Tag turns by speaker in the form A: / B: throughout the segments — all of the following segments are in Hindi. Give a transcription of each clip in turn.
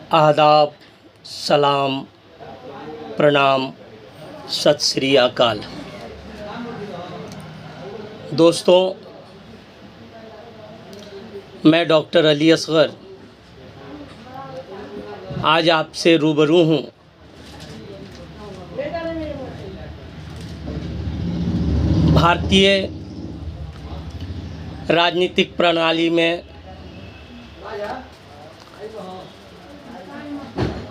A: आदाब, सलाम, प्रणाम, सत श्री अकाल। दोस्तों, मैं डॉक्टर अली असगर आज आपसे रूबरू हूँ भारतीय राजनीतिक प्रणाली में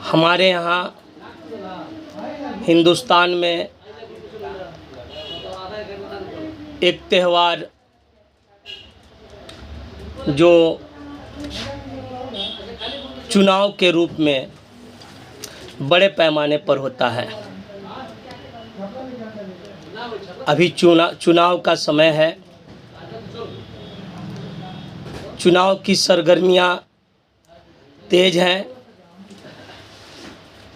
A: हमारे यहाँ हिंदुस्तान में एक त्यौहार जो चुनाव के रूप में बड़े पैमाने पर होता है। अभी चुनाव का समय है। चुनाव की सरगर्मियाँ तेज हैं।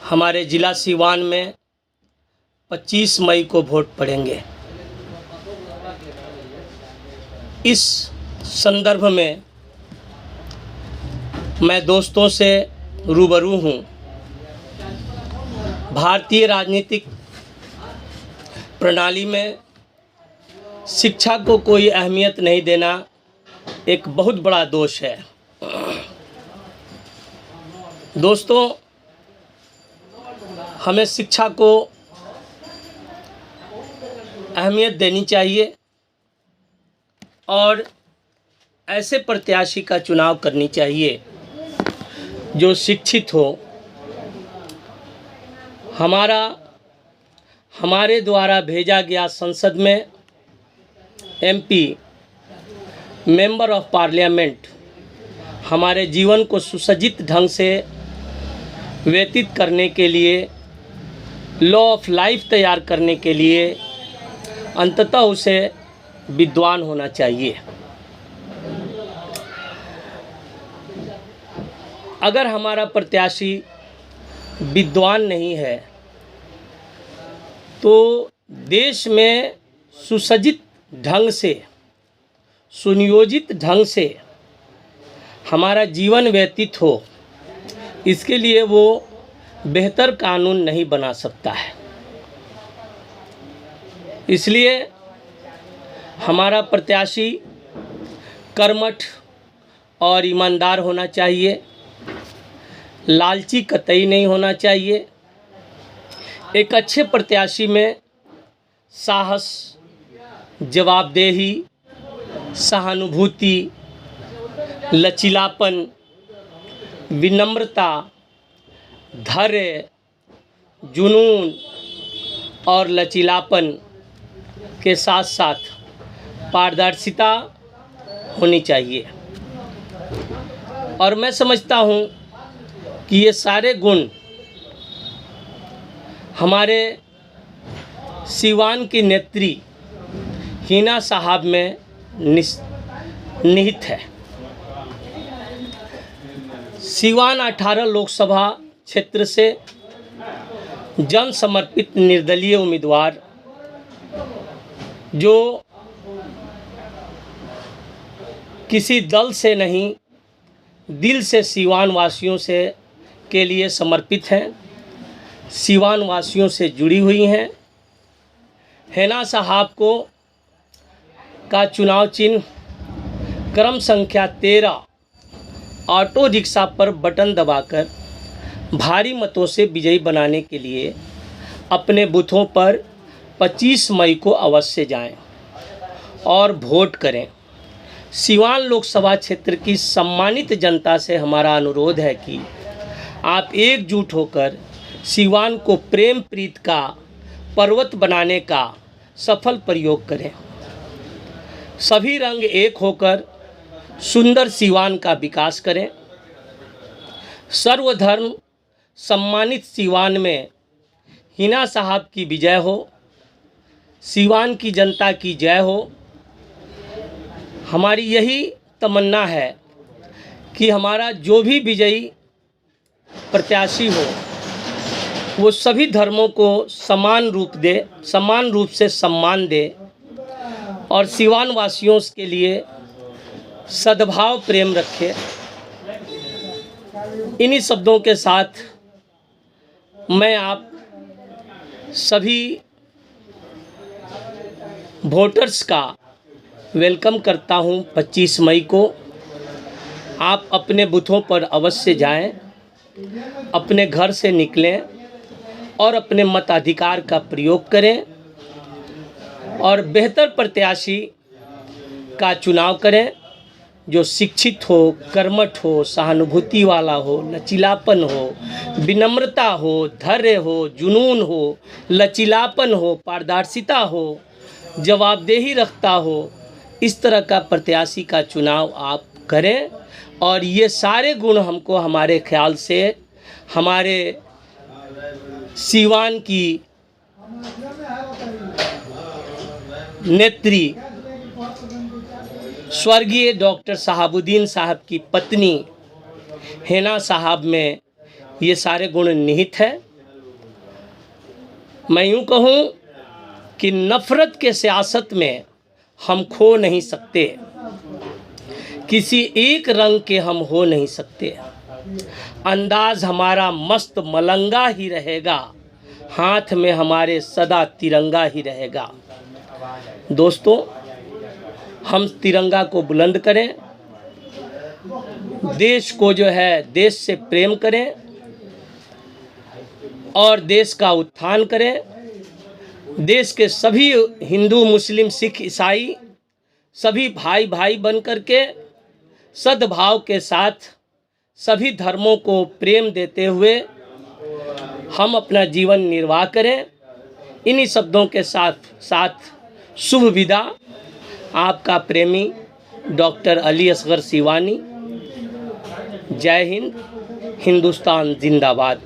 A: हमारे ज़िला सीवान में 25 मई को वोट पड़ेंगे। इस संदर्भ में मैं दोस्तों से रूबरू हूँ। भारतीय राजनीतिक प्रणाली में शिक्षा को कोई अहमियत नहीं देना एक बहुत बड़ा दोष है। दोस्तों, हमें शिक्षा को अहमियत देनी चाहिए और ऐसे प्रत्याशी का चुनाव करनी चाहिए जो शिक्षित हो। हमारे द्वारा भेजा गया संसद में एमपी मेंबर ऑफ पार्लियामेंट हमारे जीवन को सुसज्जित ढंग से व्यतीत करने के लिए, लॉ ऑफ लाइफ तैयार करने के लिए अंततः उसे विद्वान होना चाहिए। अगर हमारा प्रत्याशी विद्वान नहीं है तो देश में सुसज्जित ढंग से, सुनियोजित ढंग से हमारा जीवन व्यतीत हो, इसके लिए वो बेहतर कानून नहीं बना सकता है। इसलिए हमारा प्रत्याशी कर्मठ और ईमानदार होना चाहिए, लालची कतई नहीं होना चाहिए। एक अच्छे प्रत्याशी में साहस, जवाबदेही, सहानुभूति, लचीलापन, विनम्रता, धैर्य, जुनून और लचीलापन के साथ साथ पारदर्शिता होनी चाहिए। और मैं समझता हूँ कि ये सारे गुण हमारे सीवान की नेत्री हिना साहब में निहित है। सीवान 18 लोकसभा क्षेत्र से जन समर्पित निर्दलीय उम्मीदवार जो किसी दल से नहीं, दिल से सीवान वासियों से के लिए समर्पित हैं, सीवान वासियों से जुड़ी हुई हैं। हिना साहब को का चुनाव चिन्ह क्रम संख्या 13 ऑटो रिक्शा पर बटन दबाकर भारी मतों से विजयी बनाने के लिए अपने बूथों पर 25 मई को अवश्य जाएं और वोट करें। सीवान लोकसभा क्षेत्र की सम्मानित जनता से हमारा अनुरोध है कि आप एकजुट होकर सीवान को प्रेम प्रीत का पर्वत बनाने का सफल प्रयोग करें। सभी रंग एक होकर सुंदर सीवान का विकास करें। सर्वधर्म सम्मानित सीवान में हिना साहब की विजय हो। सीवान की जनता की जय हो। हमारी यही तमन्ना है कि हमारा जो भी विजयी प्रत्याशी हो वो सभी धर्मों को समान रूप से सम्मान दे और सीवान वासियों के लिए सद्भाव प्रेम रखे। इन्हीं शब्दों के साथ मैं आप सभी वोटर्स का वेलकम करता हूं। 25 मई को आप अपने बूथों पर अवश्य जाएं, अपने घर से निकलें और अपने मताधिकार का प्रयोग करें और बेहतर प्रत्याशी का चुनाव करें जो शिक्षित हो, कर्मठ हो, सहानुभूति वाला हो, लचीलापन हो, विनम्रता हो, धैर्य हो, जुनून हो, लचीलापन हो, पारदर्शिता हो, जवाबदेही रखता हो। इस तरह का प्रत्याशी का चुनाव आप करें और ये सारे गुण हमको हमारे ख्याल से हमारे सीवान की नेत्री स्वर्गीय डॉक्टर शहाबुद्दीन साहब की पत्नी हिना साहब में ये सारे गुण निहित है। मैं यूँ कहूँ कि नफ़रत के सियासत में हम खो नहीं सकते, किसी एक रंग के हम हो नहीं सकते। अंदाज हमारा मस्त मलंगा ही रहेगा, हाथ में हमारे सदा तिरंगा ही रहेगा। दोस्तों, हम तिरंगा को बुलंद करें, देश को जो है देश से प्रेम करें और देश का उत्थान करें। देश के सभी हिंदू, मुस्लिम, सिख, ईसाई सभी भाई भाई बन कर के सद्भाव के साथ सभी धर्मों को प्रेम देते हुए हम अपना जीवन निर्वाह करें। इन्हीं शब्दों के साथ शुभ विदा। आपका प्रेमी डॉक्टर अली असगर सिवानी। जय हिंद, हिंदुस्तान जिंदाबाद।